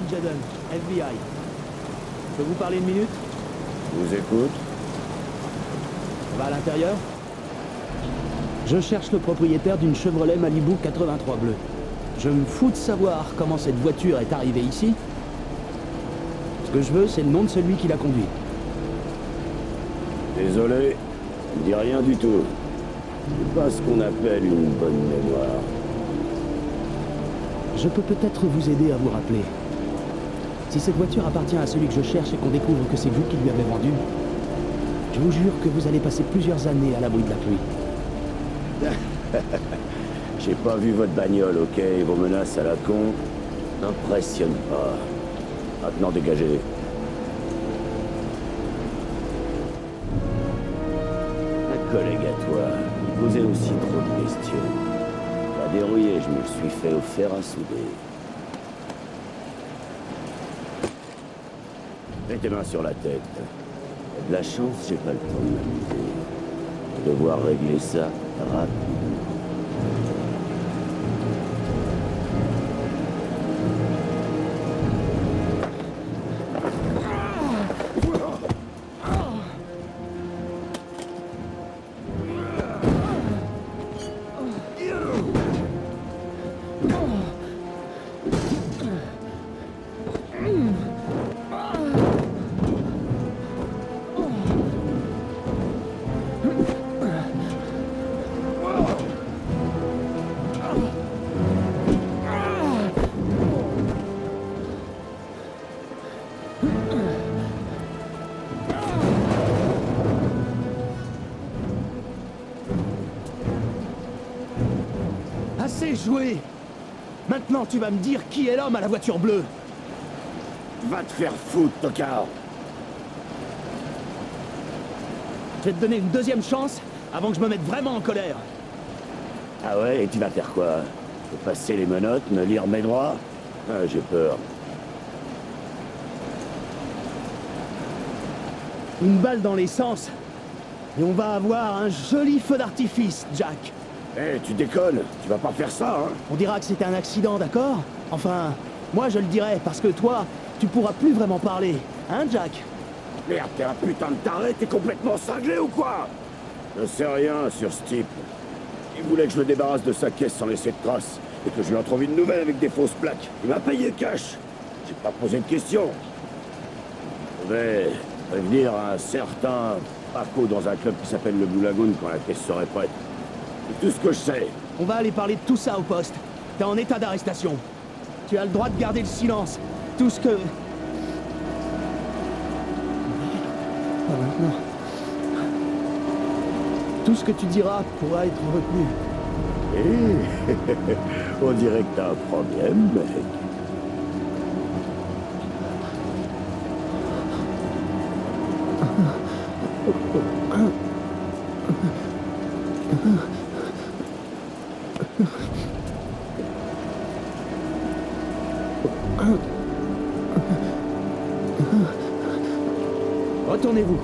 Jaden, FBI. Je peux vous parler une minute? Je vous écoute. On va à l'intérieur? Je cherche le propriétaire d'une Chevrolet Malibu 83 bleue. Je me fous de savoir comment cette voiture est arrivée ici. Ce que je veux, c'est le nom de celui qui l'a conduit. Désolé, ça me dit rien du tout. C'est pas ce qu'on appelle une bonne mémoire. Je peux peut-être vous aider à vous rappeler. Si cette voiture appartient à celui que je cherche et qu'on découvre que c'est vous qui lui avez vendu, je vous jure que vous allez passer plusieurs années à l'abri de la pluie. J'ai pas vu votre bagnole, ok? Vos menaces à la con n'impressionnent pas. Maintenant, dégagez. Un collègue à toi, il posait aussi trop de questions. Pas dérouillé, je me le suis fait au fer à souder. Mets tes mains sur la tête. T'as de la chance, j'ai pas le temps de m'amuser. Je vais devoir régler ça rapidement. Assez joué! Maintenant, tu vas me dire qui est l'homme à la voiture bleue! Va te faire foutre, tocard! Je vais te donner une deuxième chance avant que je me mette vraiment en colère. Ah ouais, et tu vas faire quoi? Te passer les menottes, me lire mes droits? Ah, j'ai peur. Une balle dans l'essence. Et on va avoir un joli feu d'artifice, Jack. Eh, tu déconnes? Tu vas pas faire ça, hein? On dira que c'était un accident, d'accord? Enfin, moi je le dirais, parce que toi, tu pourras plus vraiment parler. Hein, Jack? Merde, t'es un putain de taré, t'es complètement cinglé ou quoi? Je sais rien sur ce type. Il voulait que je le débarrasse de sa caisse sans laisser de traces, et que je lui en trouve une nouvelle avec des fausses plaques. Il m'a payé cash. J'ai pas posé de questions. Je vais prévenir un certain Paco dans un club qui s'appelle le Blue Lagoon quand la caisse serait prête. C'est tout ce que je sais. On va aller parler de tout ça au poste. T'es en état d'arrestation. Tu as le droit de garder le silence. Tout ce que... Pas maintenant. Tout ce que tu diras pourra être retenu. Eh, on dirait que t'as un problème, mec. Retournez-vous.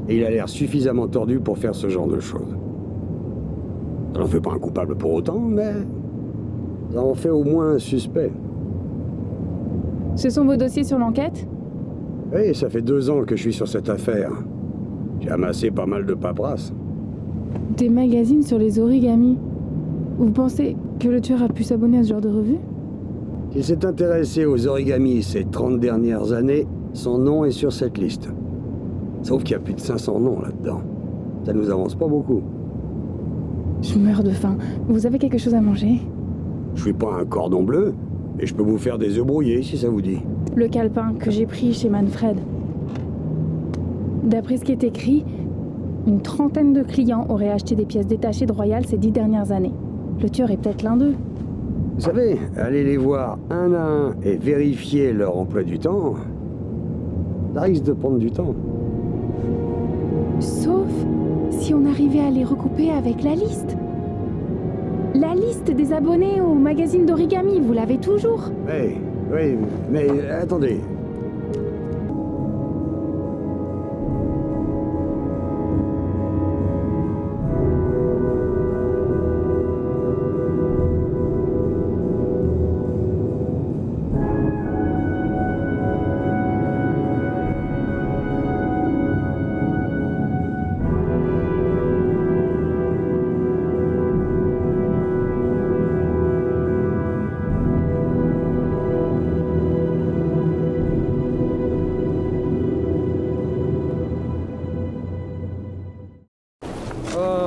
Et il a l'air suffisamment tordu pour faire ce genre de choses. Ça n'en fait pas un coupable pour autant, mais ça en fait au moins un suspect. Ce sont vos dossiers sur l'enquête? Oui, ça fait 2 ans que je suis sur cette affaire. J'ai amassé pas mal de paperasse. Des magazines sur les origamis. Vous pensez que le tueur a pu s'abonner à ce genre de revue? S'il s'est intéressé aux origamis ces 30 dernières années, son nom est sur cette liste. Sauf qu'il y a plus de 500 noms là-dedans. Ça nous avance pas beaucoup. Je meurs de faim. Vous avez quelque chose à manger? Je suis pas un cordon bleu, et je peux vous faire des œufs brouillés si ça vous dit. Le calepin que j'ai pris chez Manfred. D'après ce qui est écrit, Une trentaine de clients auraient acheté des pièces détachées de Royal ces 10 dernières années. Le tueur est peut-être l'un d'eux. Vous savez, aller les voir un à un et vérifier leur emploi du temps, ça risque de prendre du temps. Sauf si on arrivait à les recouper avec la liste. La liste des abonnés au magazine d'origami, vous l'avez toujours? Oui, mais attendez.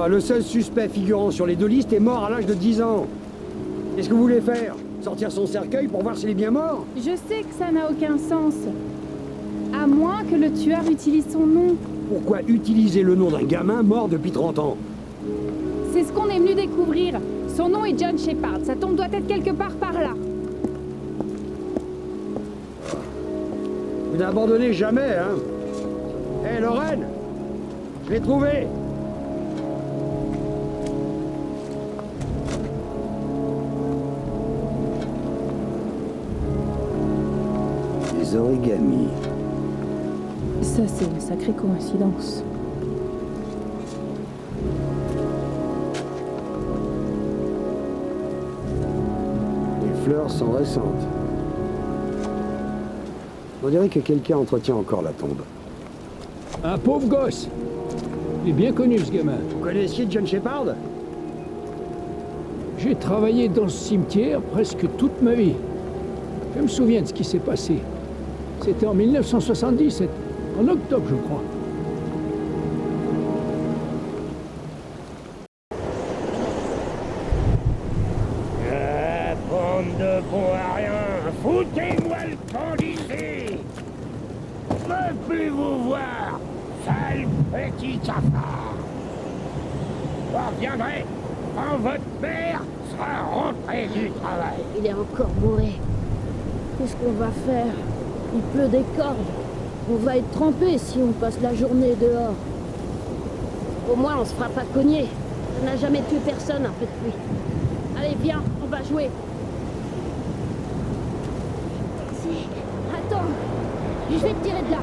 Le seul suspect figurant sur les deux listes est mort à l'âge de 10 ans. Qu'est-ce que vous voulez faire? Sortir son cercueil pour voir s'il est bien mort? Je sais que ça n'a aucun sens. À moins que le tueur utilise son nom. Pourquoi utiliser le nom d'un gamin mort depuis 30 ans? C'est ce qu'on est venu découvrir. Son nom est John Shepard. Sa tombe doit être quelque part par là. Vous n'abandonnez jamais, hein? Hé, Lorraine! Je l'ai trouvé! Des origamis. Ça, c'est une sacrée coïncidence. Les fleurs sont récentes. On dirait que quelqu'un entretient encore la tombe. Un pauvre gosse. Il est bien connu, ce gamin. Vous connaissiez John Shepard? J'ai travaillé dans ce cimetière presque toute ma vie. Je me souviens de ce qui s'est passé. C'était en 1977, en octobre, je crois. Bande de bons à rien! Foutez-moi le camp d'ici! Je veux plus vous voir, sale petit cafard! Vous reviendrez quand votre père sera rentré du travail. Il est encore bourré. Qu'est-ce qu'on va faire? Il pleut des cordes. On va être trempé si on passe la journée dehors. Au moins, on se fera pas cogner. On n'a jamais tué personne un peu de pluie. Allez, viens, on va jouer. Si, attends. Je vais te tirer de là.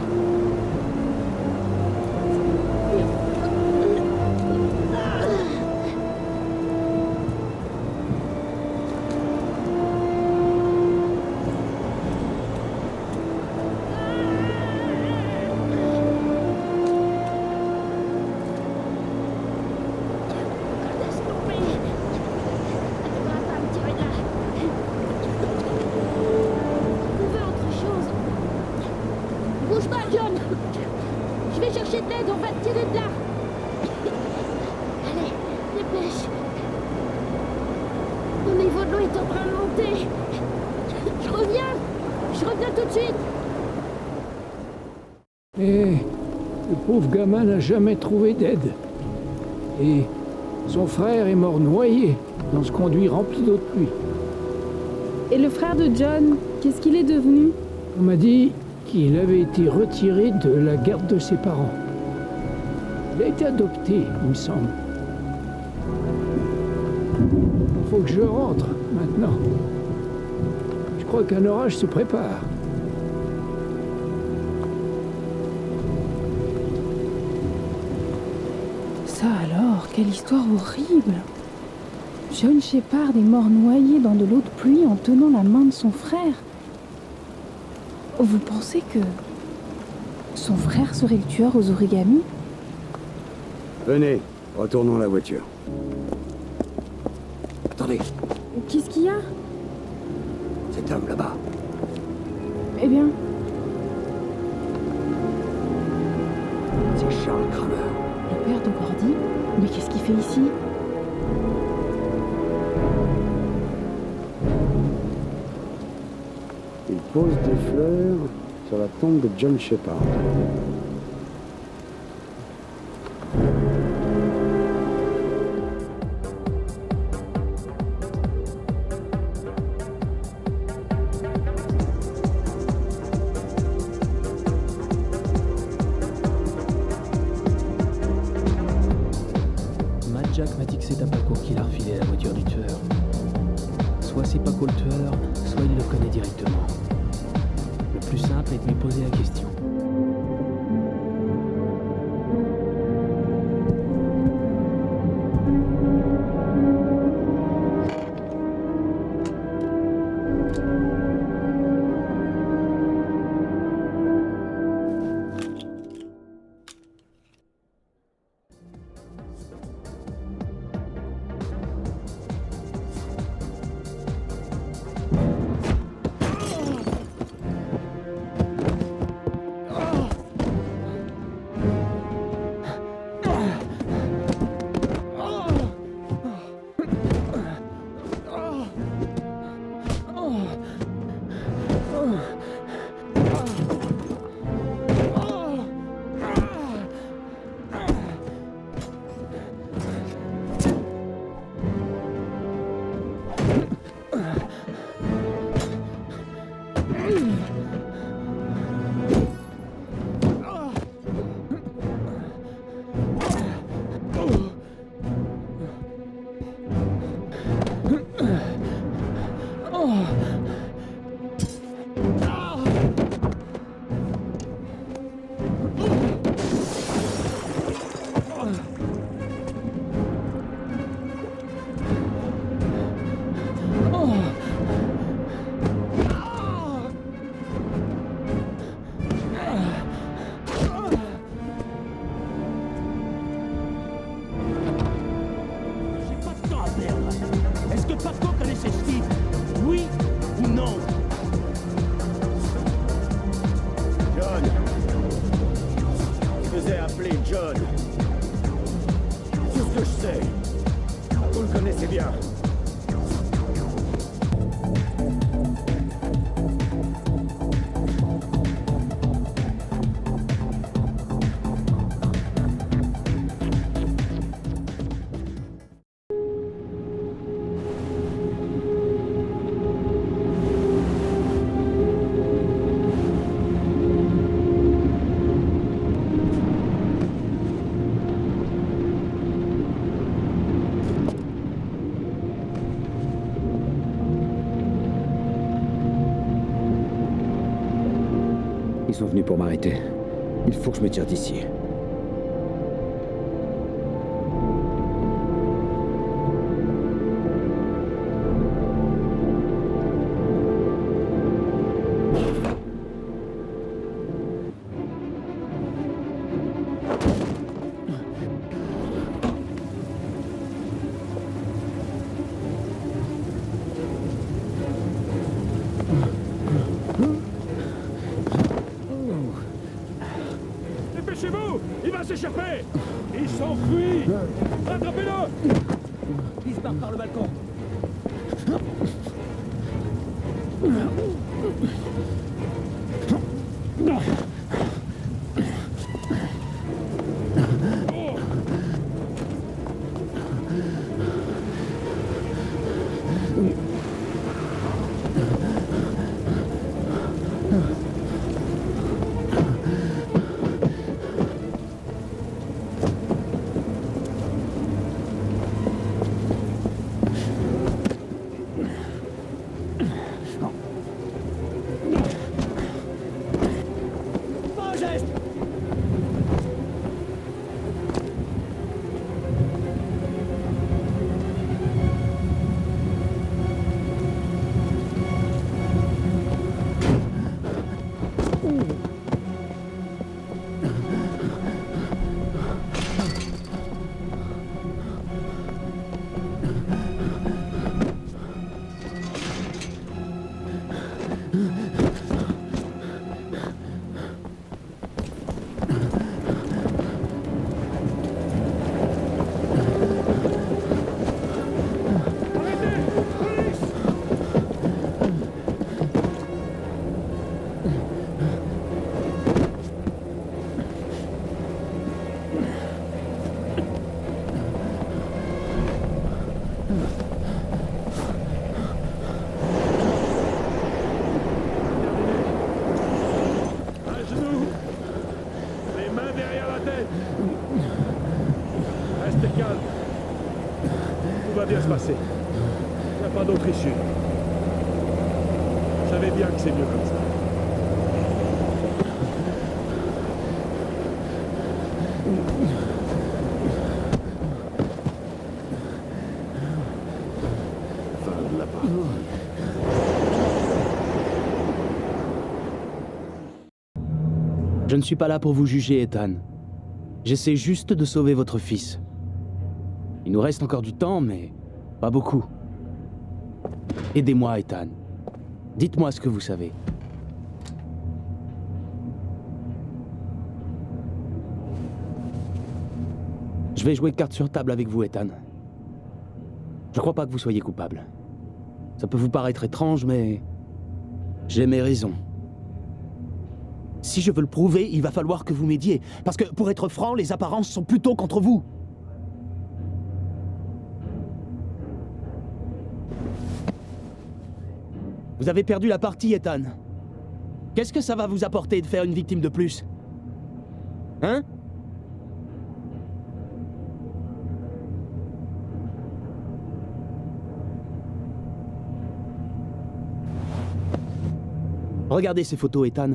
Et le pauvre gamin n'a jamais trouvé d'aide. Et son frère est mort noyé dans ce conduit rempli d'eau de pluie. Et le frère de John, qu'est-ce qu'il est devenu? On m'a dit qu'il avait été retiré de la garde de ses parents. Il a été adopté, il me semble. Il faut que je rentre maintenant. Je crois qu'un orage se prépare. Ça alors, quelle histoire horrible! John Shepard est mort noyé dans de l'eau de pluie en tenant la main de son frère. Vous pensez que son frère serait le tueur aux origamis? Venez, retournons à la voiture. Attendez, Qu'est-ce qu'il y a? cet homme là-bas. Eh bien, C'est Charles Kramer. le père de Gordy? Mais qu'est-ce qu'il fait ici? Il pose des fleurs sur la tombe de John Shepard. à refiler la voiture du tueur. Soit c'est Paco le tueur, soit il le connaît directement. Le plus simple est de lui poser la question. Ils sont venus pour m'arrêter. Il faut que je me tire d'ici. Dépêchez-vous! Il va s'échapper! Il s'enfuit! Attrapez-le! Il se barre par le balcon. Restez calme. Tout va bien. bien se passer. Il n'y a pas d'autre issue. Je savais bien que c'est mieux comme ça. Fin de la partie. Je ne suis pas là pour vous juger, Ethan. J'essaie juste de sauver votre fils. Il nous reste encore du temps, mais pas beaucoup. Aidez-moi, Ethan. Dites-moi ce que vous savez. Je vais jouer carte sur table avec vous, Ethan. Je crois pas que vous soyez coupable. Ça peut vous paraître étrange, mais... j'ai mes raisons. Si je veux le prouver, il va falloir que vous m'aidiez. Parce que, pour être franc, les apparences sont plutôt contre vous. Vous avez perdu la partie, Ethan. Qu'est-ce que ça va vous apporter de faire une victime de plus? Hein? Regardez ces photos, Ethan.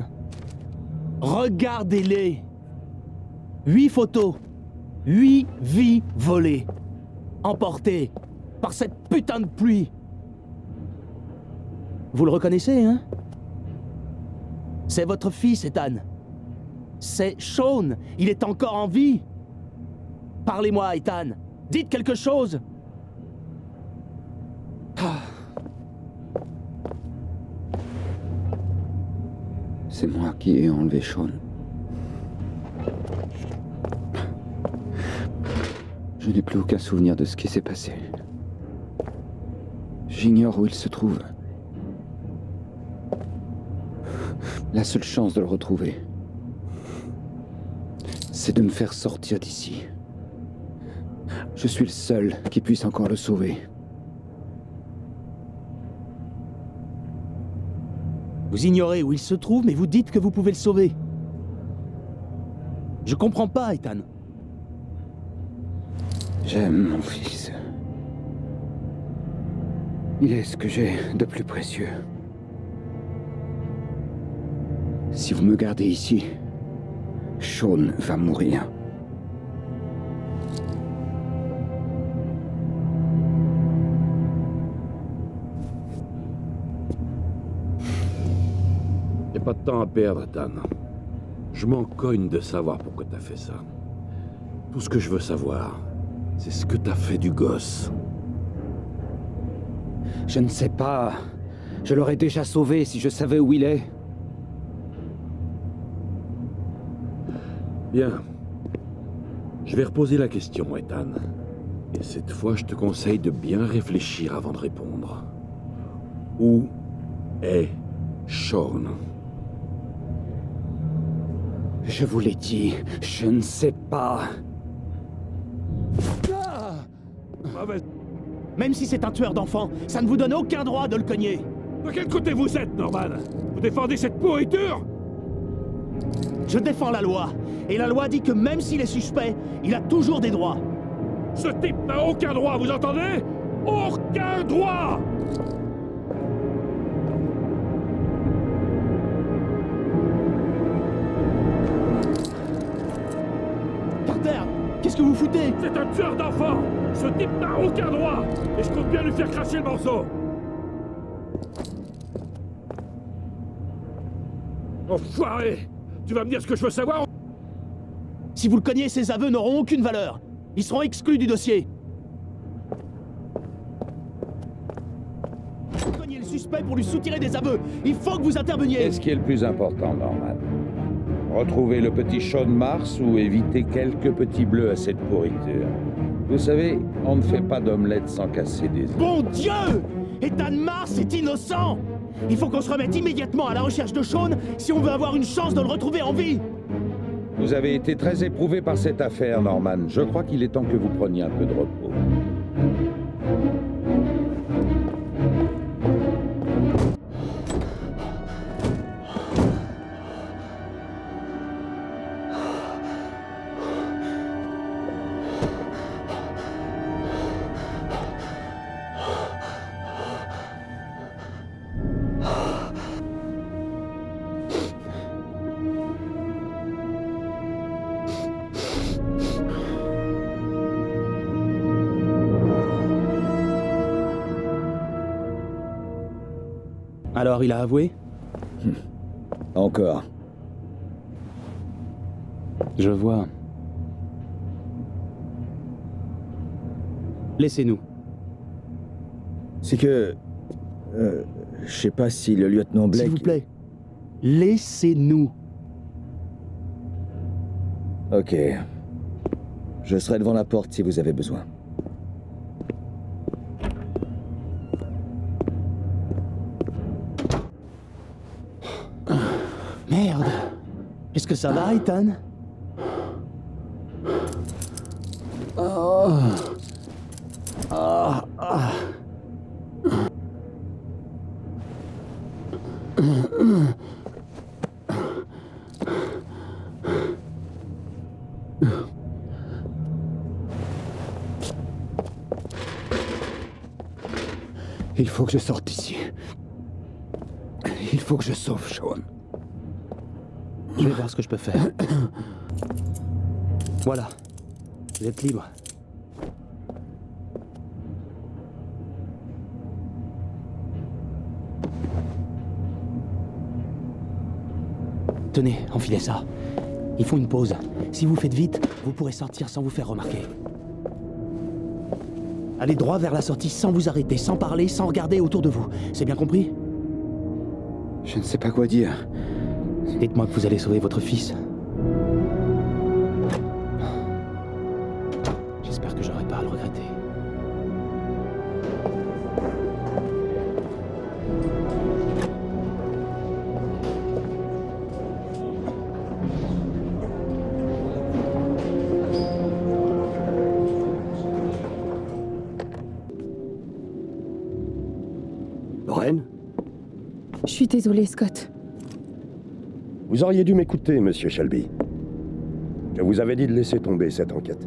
Regardez-les! 8 photos. 8 vies volées. Emportées par cette putain de pluie. Vous le reconnaissez, hein? C'est votre fils, Ethan. C'est Sean. Il est encore en vie. Parlez-moi, Ethan. Dites quelque chose. C'est moi qui ai enlevé Sean. Je n'ai plus aucun souvenir de ce qui s'est passé. J'ignore où il se trouve. La seule chance de le retrouver, c'est de me faire sortir d'ici. Je suis le seul qui puisse encore le sauver. Vous ignorez où il se trouve, mais vous dites que vous pouvez le sauver. Je comprends pas, Ethan. J'aime mon fils. Il est ce que j'ai de plus précieux. Si vous me gardez ici, Sean va mourir. Y'a pas de temps à perdre, Ethan. Je m'en cogne de savoir pourquoi t'as fait ça. Tout ce que je veux savoir, c'est ce que t'as fait du gosse. Je ne sais pas. Je l'aurais déjà sauvé si je savais où il est. Bien. Je vais reposer la question, Ethan. Et cette fois, je te conseille de bien réfléchir avant de répondre. Où est Sean? Je vous l'ai dit, je ne sais pas. Même si c'est un tueur d'enfants, ça ne vous donne aucun droit de le cogner. De quel côté vous êtes, Norman? Vous défendez cette pourriture? Je défends la loi. Et la loi dit que même s'il est suspect, il a toujours des droits. Ce type n'a aucun droit, vous entendez? Aucun droit! Carter, qu'est-ce que vous foutez? C'est un tueur d'enfants! Ce type n'a aucun droit! Et je compte bien lui faire cracher le morceau! Enfoiré! Tu vas me dire ce que je veux savoir? Si vous le cognez, ses aveux n'auront aucune valeur. Ils seront exclus du dossier. Vous cognez le suspect pour lui soutirer des aveux. Il faut que vous interveniez. Qu'est-ce qui est le plus important, Norman? Retrouver le petit Sean Mars ou éviter quelques petits bleus à cette pourriture? Vous savez, on ne fait pas d'omelette sans casser des œufs. Bon Dieu! Ethan Mars est innocent! Il faut qu'on se remette immédiatement à la recherche de Sean si on veut avoir une chance de le retrouver en vie! Vous avez été très éprouvé par cette affaire, Norman. Je crois qu'il est temps que vous preniez un peu de repos. Alors, il a avoué? Encore. Je vois. Laissez-nous. C'est que... je sais pas si le lieutenant Blake... S'il vous plaît. Laissez-nous. Ok. Je serai devant la porte si vous avez besoin. Merde. Est-ce que ça va, Ethan? Il faut que je sorte d'ici. Il faut que je sauve Sean. Je vais voir ce que je peux faire. Voilà. Vous êtes libre. Tenez, enfilez ça. Il faut une pause. Si vous faites vite, vous pourrez sortir sans vous faire remarquer. Allez droit vers la sortie sans vous arrêter, sans parler, sans regarder autour de vous. C'est bien compris? Je ne sais pas quoi dire. Dites-moi que vous allez sauver votre fils. J'espère que j'aurai pas à le regretter. Lorraine? Je suis désolée, Scott. Vous auriez dû m'écouter, monsieur Shelby. Je vous avais dit de laisser tomber cette enquête.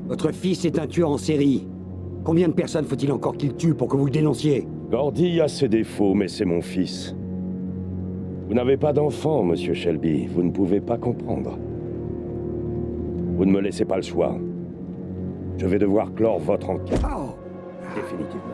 Votre fils est un tueur en série. Combien de personnes faut-il encore qu'il tue pour que vous le dénonciez? Gordy a ses défauts, mais c'est mon fils. Vous n'avez pas d'enfant, monsieur Shelby. Vous ne pouvez pas comprendre. Vous ne me laissez pas le choix. Je vais devoir clore votre enquête. Définitivement.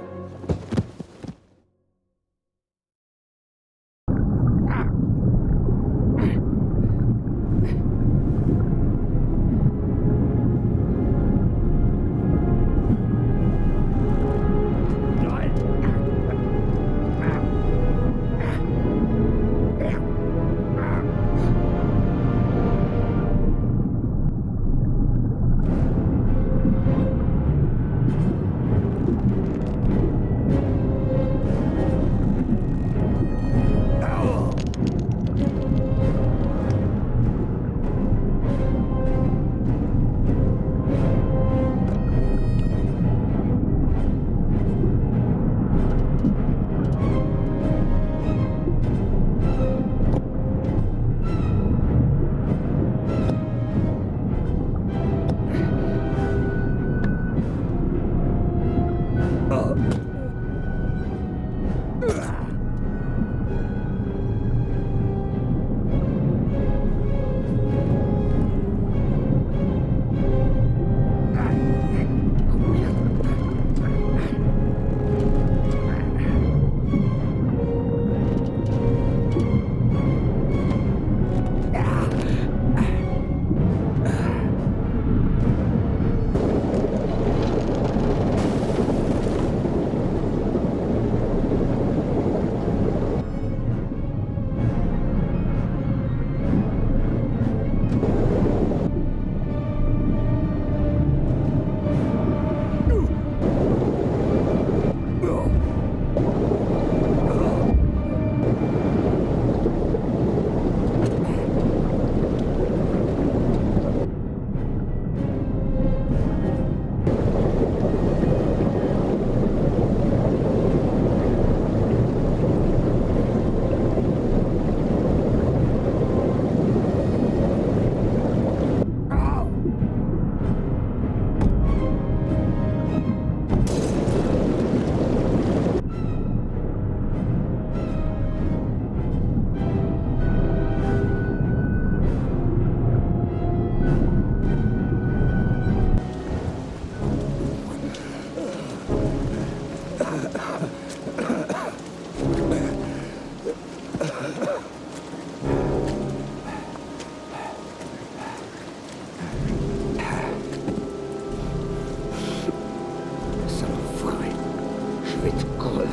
vais te crever.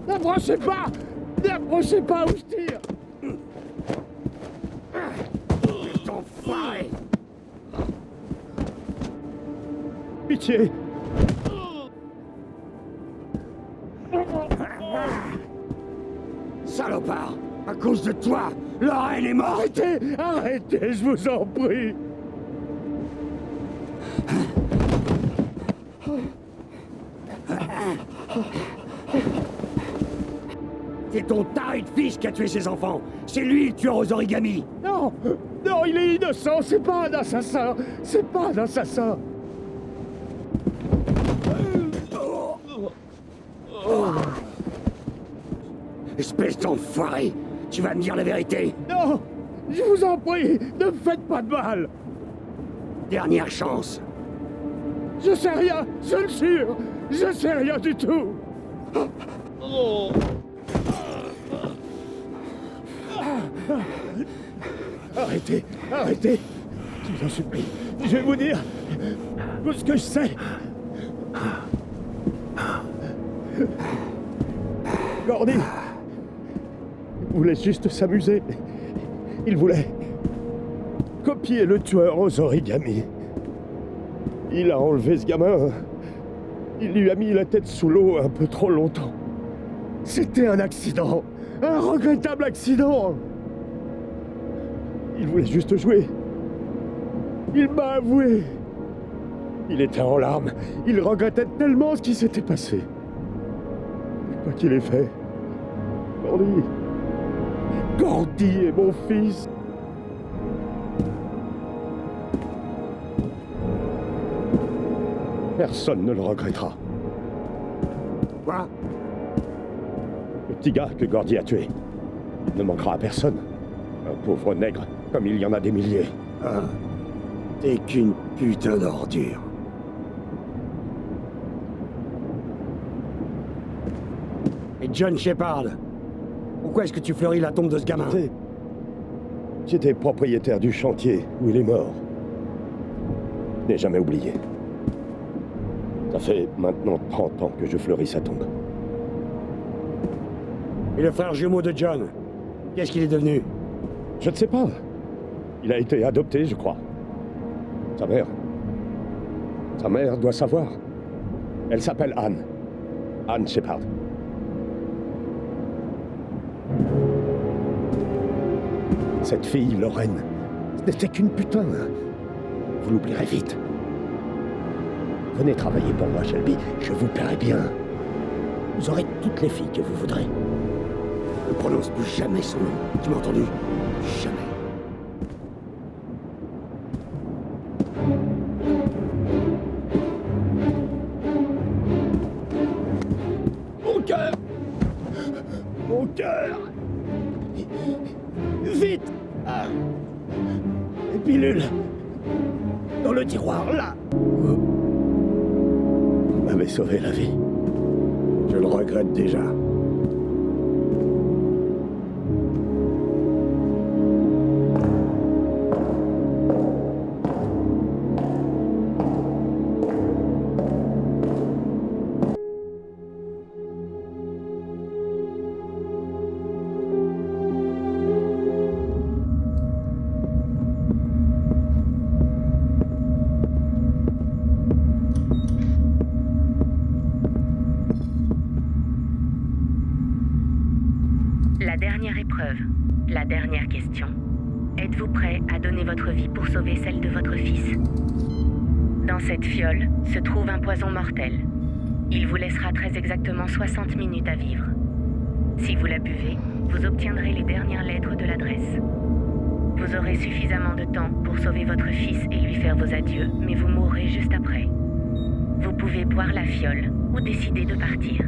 N'approchez pas! N'approchez pas où je tire! Enfoiré! Pitié! Salopard! À cause de toi, la reine est morte! Arrêtez! Arrêtez, je vous en prie! C'est ton taré de fils qui a tué ses enfants! C'est lui le tueur aux origamis! Non! Non, il est innocent! C'est pas un assassin! C'est pas un assassin! Espèce d'enfoiré! Tu vas me dire la vérité! Non! Je vous en prie! Ne me faites pas de mal! Dernière chance! Je sais rien! Je le jure! Je sais rien du tout! Arrêtez! Arrêtez! Je vous en supplie! Je vais vous dire tout ce que je sais! Gordy voulait juste s'amuser. Il voulait copier le tueur aux origamis. Il a enlevé ce gamin. Il lui a mis la tête sous l'eau un peu trop longtemps. C'était un accident. Un regrettable accident. Il voulait juste jouer. Il m'a avoué. Il était en larmes. Il regrettait tellement ce qui s'était passé. Quoi qu'il ait fait. Gordy. Gordy est mon fils. Personne ne le regrettera. Quoi? Le petit gars que Gordy a tué. Il ne manquera à personne. Un pauvre nègre, comme il y en a des milliers. Ah, t'es qu'une putain d'ordure. Et John Shepard, pourquoi est-ce que tu fleuris la tombe de ce gamin? J'étais propriétaire du chantier où il est mort. Je n'ai jamais oublié. Ça fait maintenant 30 ans que je fleuris sa tombe. Et le frère jumeau de John, qu'est-ce qu'il est devenu? Je ne sais pas. Il a été adopté, je crois. Sa mère doit savoir. Elle s'appelle Anne. Anne Shepard. Cette fille, Lorraine, ce n'était qu'une putain. Vous l'oublierez vite. Venez travailler pour moi, Shelby. Je vous paierai bien. Vous aurez toutes les filles que vous voudrez. Ne prononce plus jamais son nom. Tu m'as entendu? Jamais. Mon cœur! Mon cœur! Vite! Ah. Les pilules! Dans le tiroir, là! Vous m'avez sauvé la vie. Je le regrette déjà. La dernière épreuve, la dernière question. Êtes-vous prêt à donner votre vie pour sauver celle de votre fils? Dans cette fiole se trouve un poison mortel. Il vous laissera très exactement 60 minutes à vivre. Si vous la buvez, vous obtiendrez les dernières lettres de l'adresse. Vous aurez suffisamment de temps pour sauver votre fils et lui faire vos adieux, mais vous mourrez juste après. Vous pouvez boire la fiole ou décider de partir.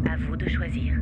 À vous de choisir.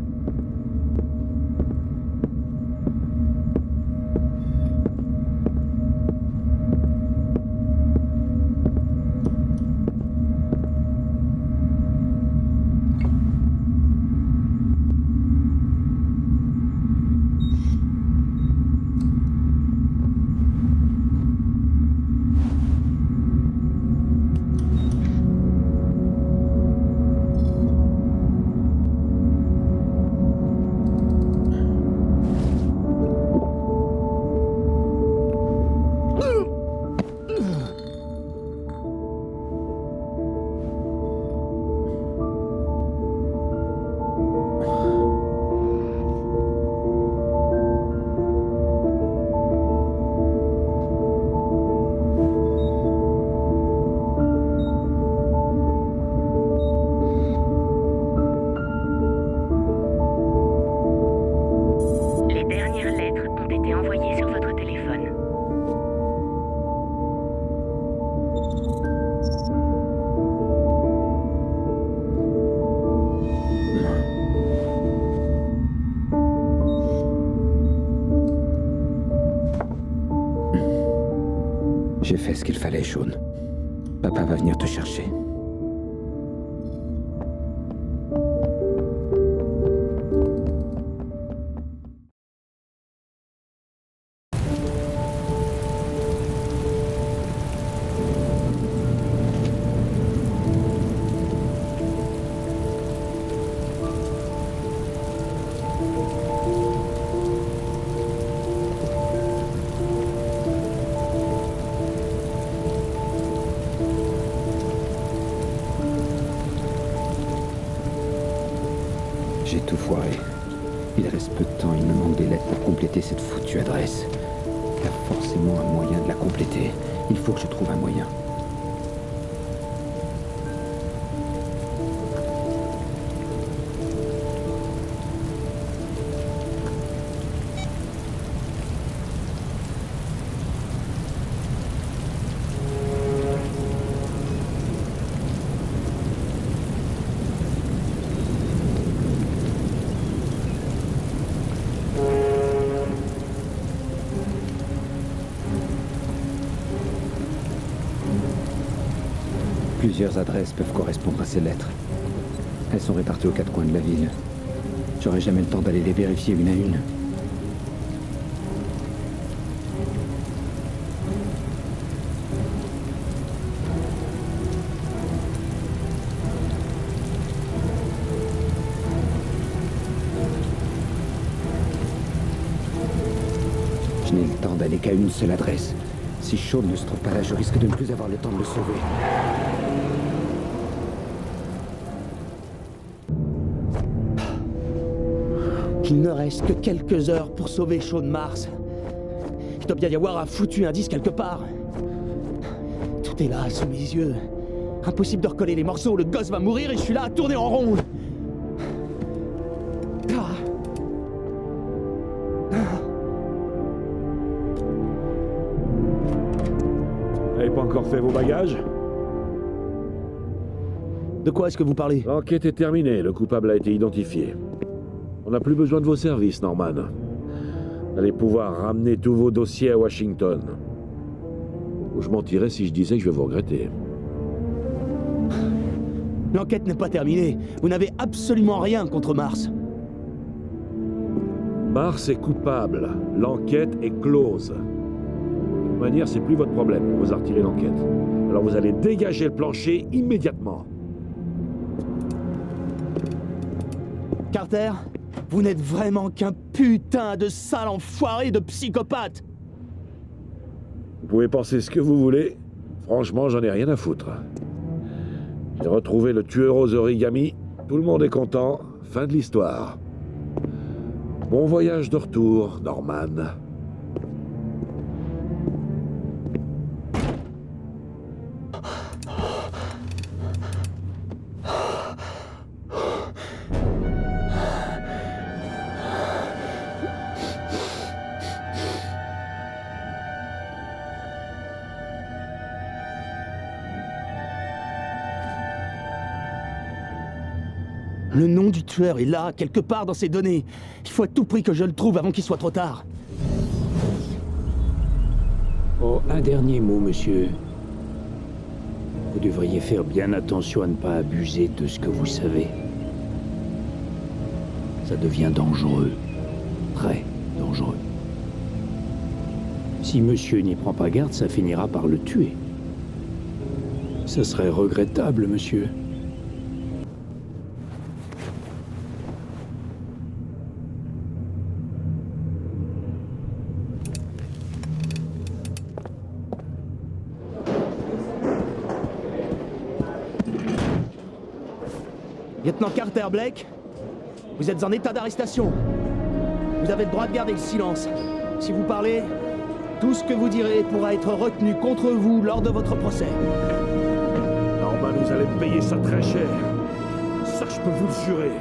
J'ai fait ce qu'il fallait, Sean. Papa va venir te chercher. J'ai tout foiré. Il reste peu de temps, il me manque des lettres pour compléter cette foutue adresse. Il y a forcément un moyen de la compléter. Il faut que je trouve un moyen. Plusieurs adresses peuvent correspondre à ces lettres. Elles sont réparties aux quatre coins de la ville. J'aurai jamais le temps d'aller les vérifier une à une. Je n'ai le temps d'aller qu'à une seule adresse. Si Sean ne se trouve pas là, je risque de ne plus avoir le temps de le sauver. Il ne reste que quelques heures pour sauver Sean Mars. Il doit bien y avoir un foutu indice quelque part. Tout est là, sous mes yeux. Impossible de recoller les morceaux, le gosse va mourir et je suis là à tourner en rond. Ah. Vous n'avez pas encore fait vos bagages? De quoi est-ce que vous parlez? L'enquête est terminée, le coupable a été identifié. On n'a plus besoin de vos services, Norman. Vous allez pouvoir ramener tous vos dossiers à Washington. Ou je mentirais si je disais que je vais vous regretter. L'enquête n'est pas terminée. Vous n'avez absolument rien contre Mars. Mars est coupable. L'enquête est close. De toute manière, c'est plus votre problème. On vous a retiré l'enquête. Alors vous allez dégager le plancher immédiatement. Carter, vous n'êtes vraiment qu'un putain de sale enfoiré de psychopathe. Vous pouvez penser ce que vous voulez. Franchement, j'en ai rien à foutre. J'ai retrouvé le tueur aux origamis. Tout le monde est content. Fin de l'histoire. Bon voyage de retour, Norman. Le nom du tueur est là, quelque part dans ces données. Il faut à tout prix que je le trouve avant qu'il soit trop tard. Oh, un dernier mot, monsieur. Vous devriez faire bien attention à ne pas abuser de ce que vous savez. Ça devient dangereux. Très dangereux. Si monsieur n'y prend pas garde, ça finira par le tuer. Ça serait regrettable, monsieur. Lieutenant Carter Blake, vous êtes en état d'arrestation. Vous avez le droit de garder le silence. Si vous parlez, tout ce que vous direz pourra être retenu contre vous lors de votre procès. Norman, vous allez me payer ça très cher. Ça, je peux vous le jurer.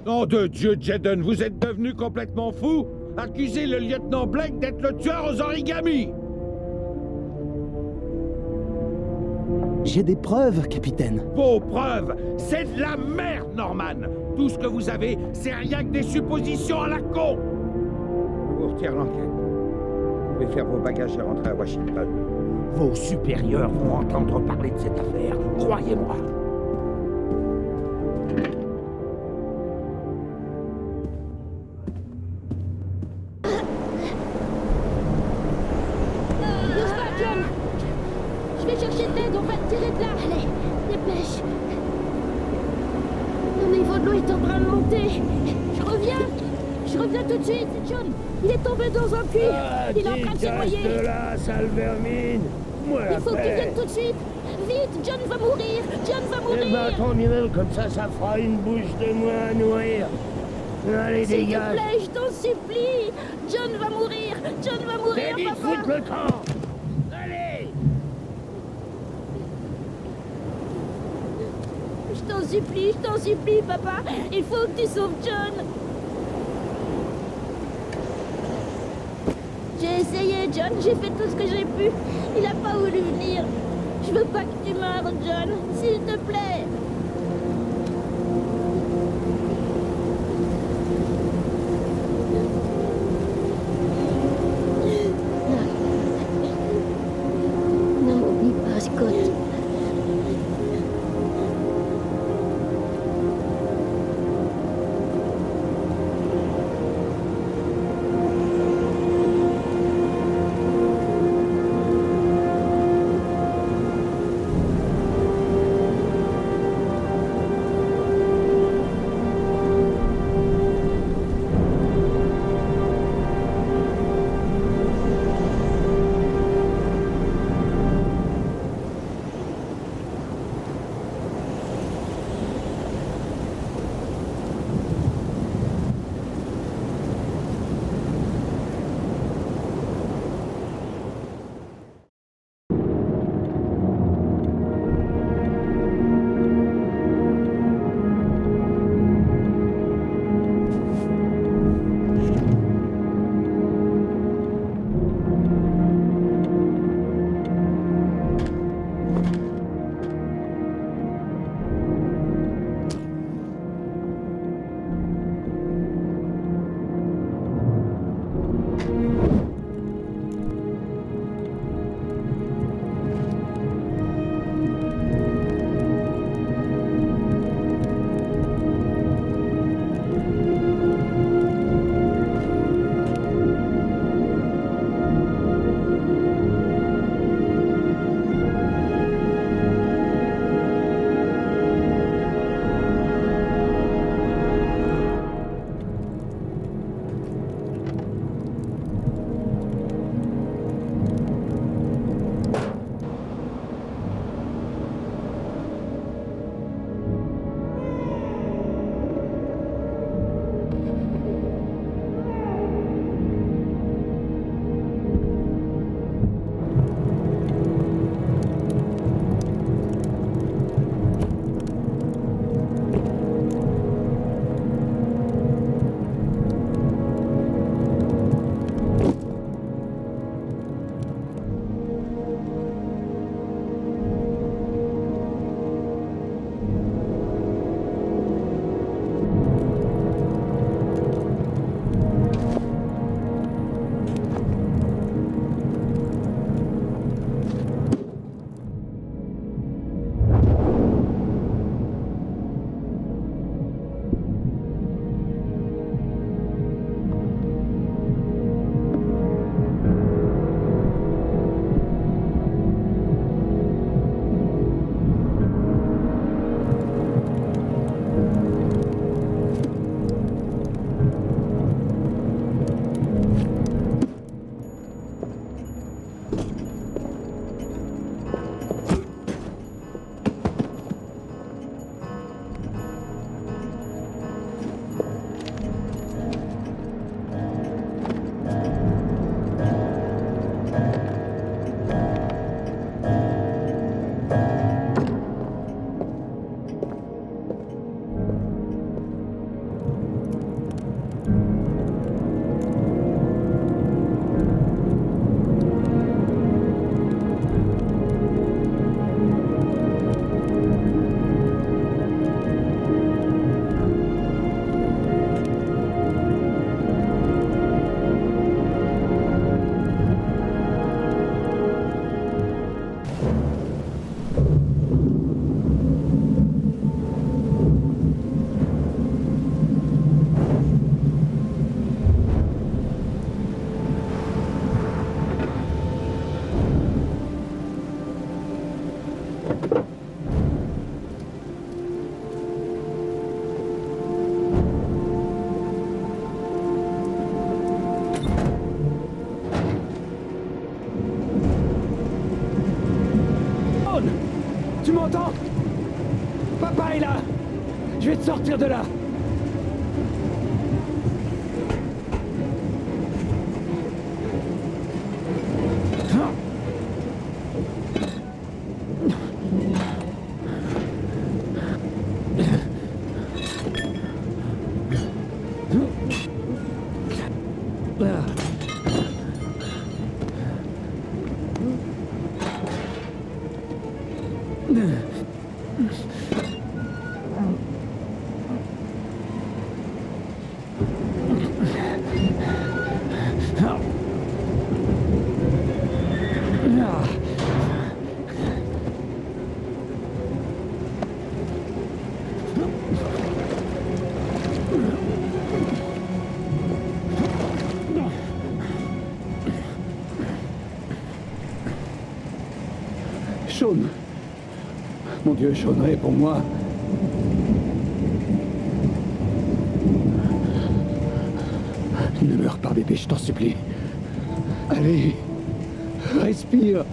Nom de Dieu, Jeden, vous êtes devenu complètement fou? Accusez le lieutenant Blake d'être le tueur aux origamis! J'ai des preuves, capitaine. Vos preuves, c'est de la merde, Norman! Tout ce que vous avez, c'est rien que des suppositions à la con! On vous retire l'enquête. Vous pouvez faire vos bagages et rentrer à Washington. Vos supérieurs vont entendre parler de cette affaire, croyez-moi. Bouge pas, John! Je vais chercher de l'aide, on va te tirer de là! Allez, dépêche! Le niveau de l'eau est en train de monter! Je reviens tout de suite, John! Il est tombé dans un puits! Il est en train de se noyer! de là, sale vermine! Moi la Il faut que tu paix. viennes tout de suite! Vite, John va mourir! John va Eh ben, mourir! tant mieux, comme ça fera une bouche de moins à nourrir. Allez, S'il te dégage! plaît, je t'en supplie! John va mourir! John va mourir, T'es vite papa! foutre le camp! Allez! Je t'en supplie, papa! Il faut que tu sauves John! J'ai essayé, John, j'ai fait tout ce que j'ai pu. Il a pas voulu venir. Je veux pas que tu meures, John, s'il te plaît. Ne m'oublie pas, Scott. sortir de là! Sean. Mon Dieu, Sean, réponds-moi. Ne meurs pas, bébé, je t'en supplie. Allez, respire.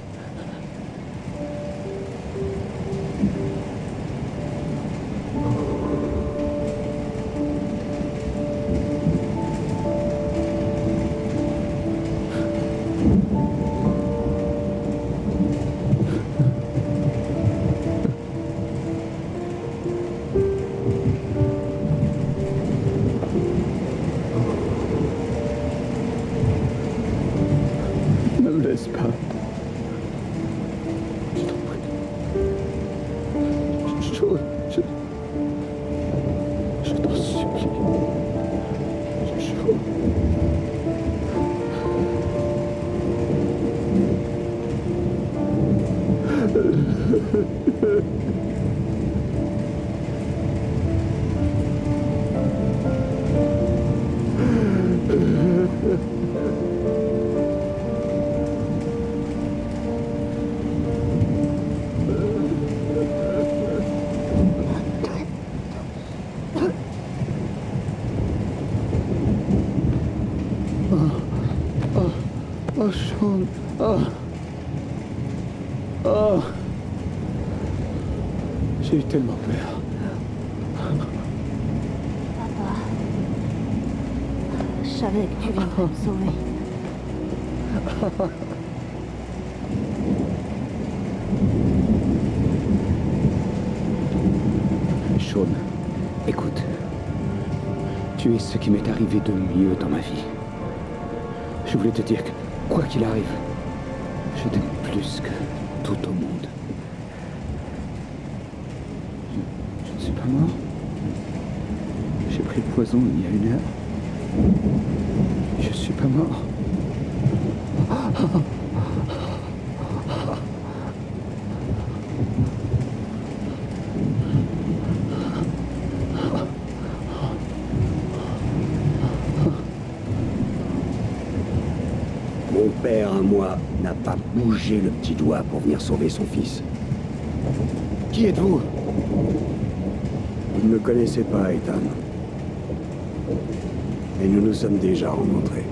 Ne me laisse pas. Je t'en prie. Je t'en supplie. Oh, Sean. Oh. Oh. J'ai eu tellement peur. Papa. Je savais que tu viendrais me sauver. Sean, écoute. Tu es ce qui m'est arrivé de mieux dans ma vie. Je voulais te dire que, quoi qu'il arrive, je t'aime plus que tout au monde. Je ne suis pas mort. J'ai pris le poison il y a 1 heure. Je suis pas mort. Mon père, à moi, n'a pas bougé le petit doigt pour venir sauver son fils. Qui êtes-vous? Vous ne me connaissez pas, Ethan. Mais nous nous sommes déjà rencontrés.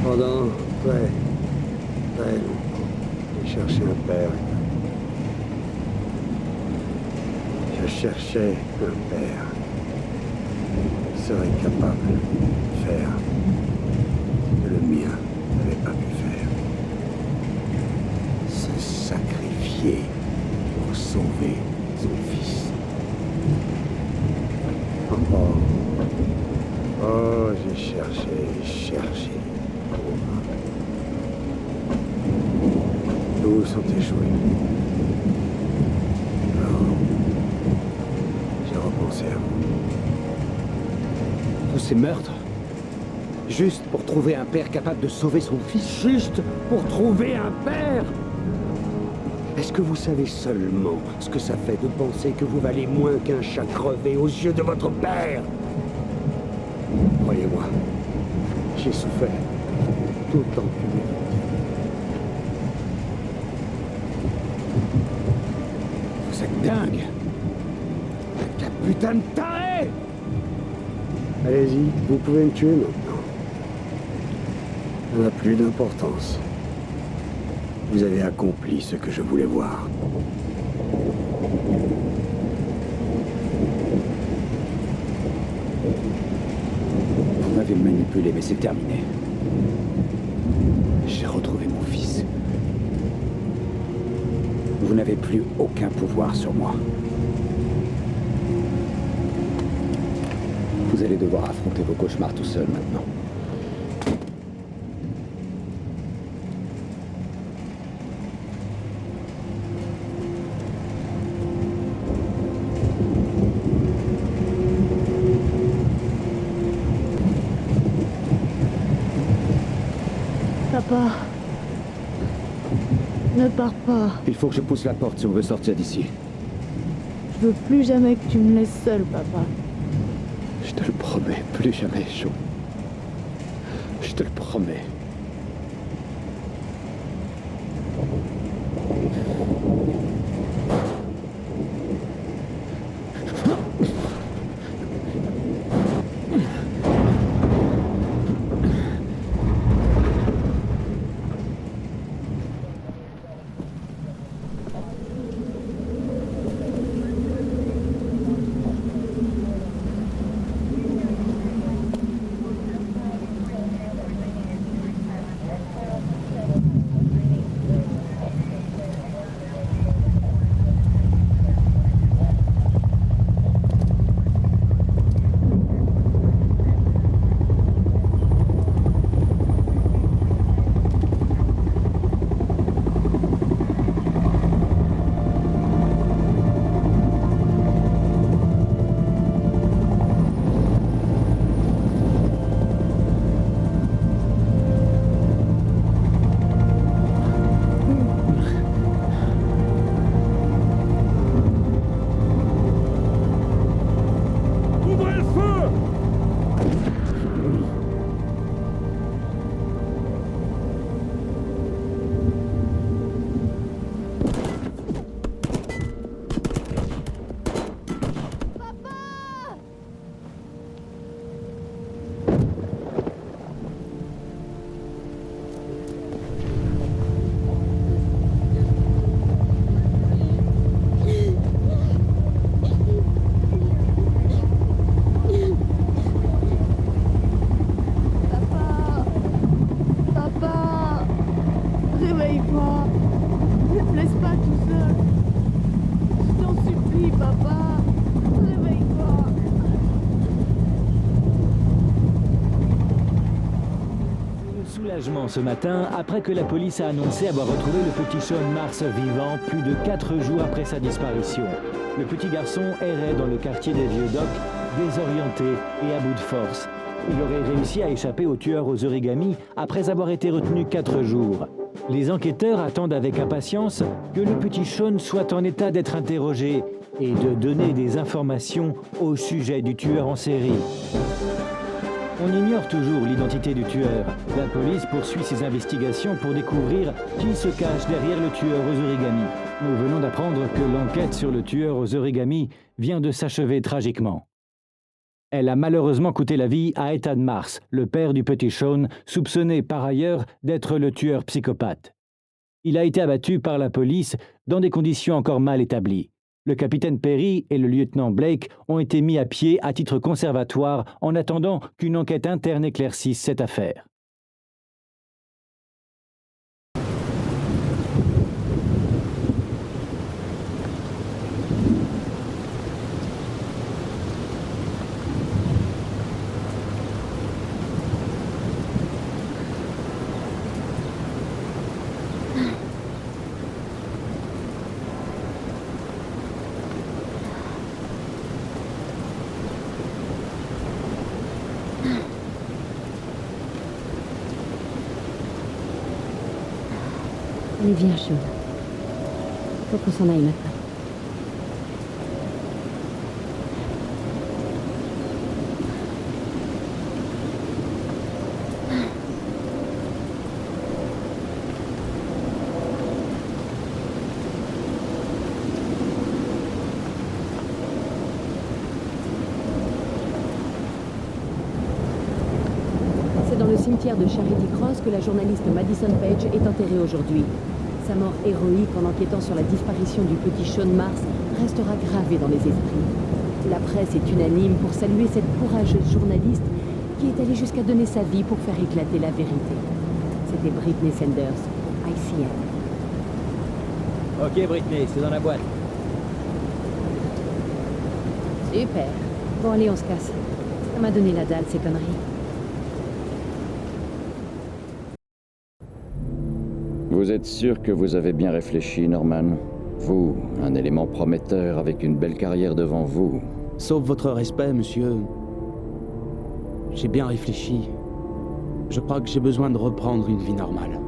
Pendant très longtemps, j'ai cherché un père. Je cherchais un père qui serait capable de faire ce que le mien n'avait pas pu faire. Se sacrifier pour sauver son fils. Oh, j'ai cherché. Tous sont échoués. Alors, j'ai repensé à vous. Tous ces meurtres, juste pour trouver un père capable de sauver son fils. Juste pour trouver un père! Est-ce que vous savez seulement ce que ça fait de penser que vous valez moins qu'un chat crevé aux yeux de votre père? Croyez-moi, j'ai souffert autant que vous. Vous êtes dingue. La putain de taré! Allez-y, vous pouvez me tuer maintenant. Ça n'a plus d'importance. Vous avez accompli ce que je voulais voir. Vous m'avez manipulé, mais c'est terminé. J'ai retrouvé mon fils. Vous n'avez plus aucun pouvoir sur moi. Vous allez devoir affronter vos cauchemars tout seul maintenant. Papa. Ne pars pas. Il faut que je pousse la porte si on veut sortir d'ici. Je veux plus jamais que tu me laisses seul, papa. Je te le promets, plus jamais, Shaun. Je te le promets. Ce matin, après que la police a annoncé avoir retrouvé le petit Shaun Mars vivant plus de 4 jours après sa disparition. Le petit garçon errait dans le quartier des Vieux Docks, désorienté et à bout de force. Il aurait réussi à échapper aux tueurs aux origamis après avoir été retenu 4 jours. Les enquêteurs attendent avec impatience que le petit Shaun soit en état d'être interrogé et de donner des informations au sujet du tueur en série. On ignore toujours l'identité du tueur. La police poursuit ses investigations pour découvrir qui se cache derrière le tueur aux origamis. Nous venons d'apprendre que l'enquête sur le tueur aux origamis vient de s'achever tragiquement. Elle a malheureusement coûté la vie à Ethan Mars, le père du petit Shaun, soupçonné par ailleurs d'être le tueur psychopathe. Il a été abattu par la police dans des conditions encore mal établies. Le capitaine Perry et le lieutenant Blake ont été mis à pied à titre conservatoire en attendant qu'une enquête interne éclaircisse cette affaire. Allez, viens, Shaun. Faut qu'on s'en aille maintenant. C'est dans le cimetière de Charity Cross que la journaliste Madison Page est enterrée aujourd'hui. Sa mort héroïque en enquêtant sur la disparition du petit Sean Mars restera gravée dans les esprits. La presse est unanime pour saluer cette courageuse journaliste qui est allée jusqu'à donner sa vie pour faire éclater la vérité. C'était Britney Sanders, ICN. Ok Britney, c'est dans la boîte. Super. Bon allez, on se casse. Ça m'a donné la dalle, ces conneries. Vous êtes sûr que vous avez bien réfléchi, Norman? Vous, un élément prometteur avec une belle carrière devant vous. Sauf votre respect, monsieur. J'ai bien réfléchi. Je crois que j'ai besoin de reprendre une vie normale.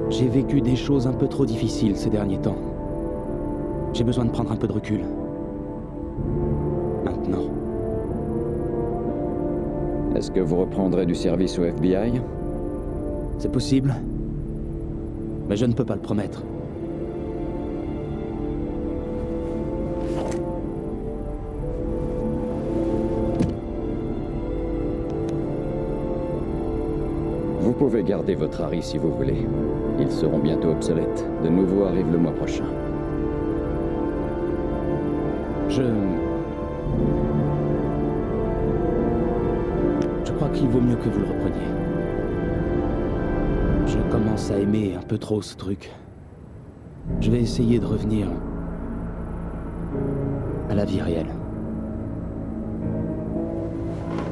J'ai vécu des choses un peu trop difficiles ces derniers temps. J'ai besoin de prendre un peu de recul. Maintenant. Est-ce que vous reprendrez du service au FBI? C'est possible. Mais je ne peux pas le promettre. Vous pouvez garder votre Harry si vous voulez. Ils seront bientôt obsolètes. De nouveaux arrivent le mois prochain. Je crois qu'il vaut mieux que vous le repreniez. Je commence à aimer un peu trop ce truc. Je vais essayer de revenir à la vie réelle.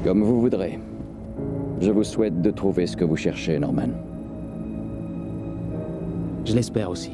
Comme vous voudrez. Je vous souhaite de trouver ce que vous cherchez, Norman. Je l'espère aussi.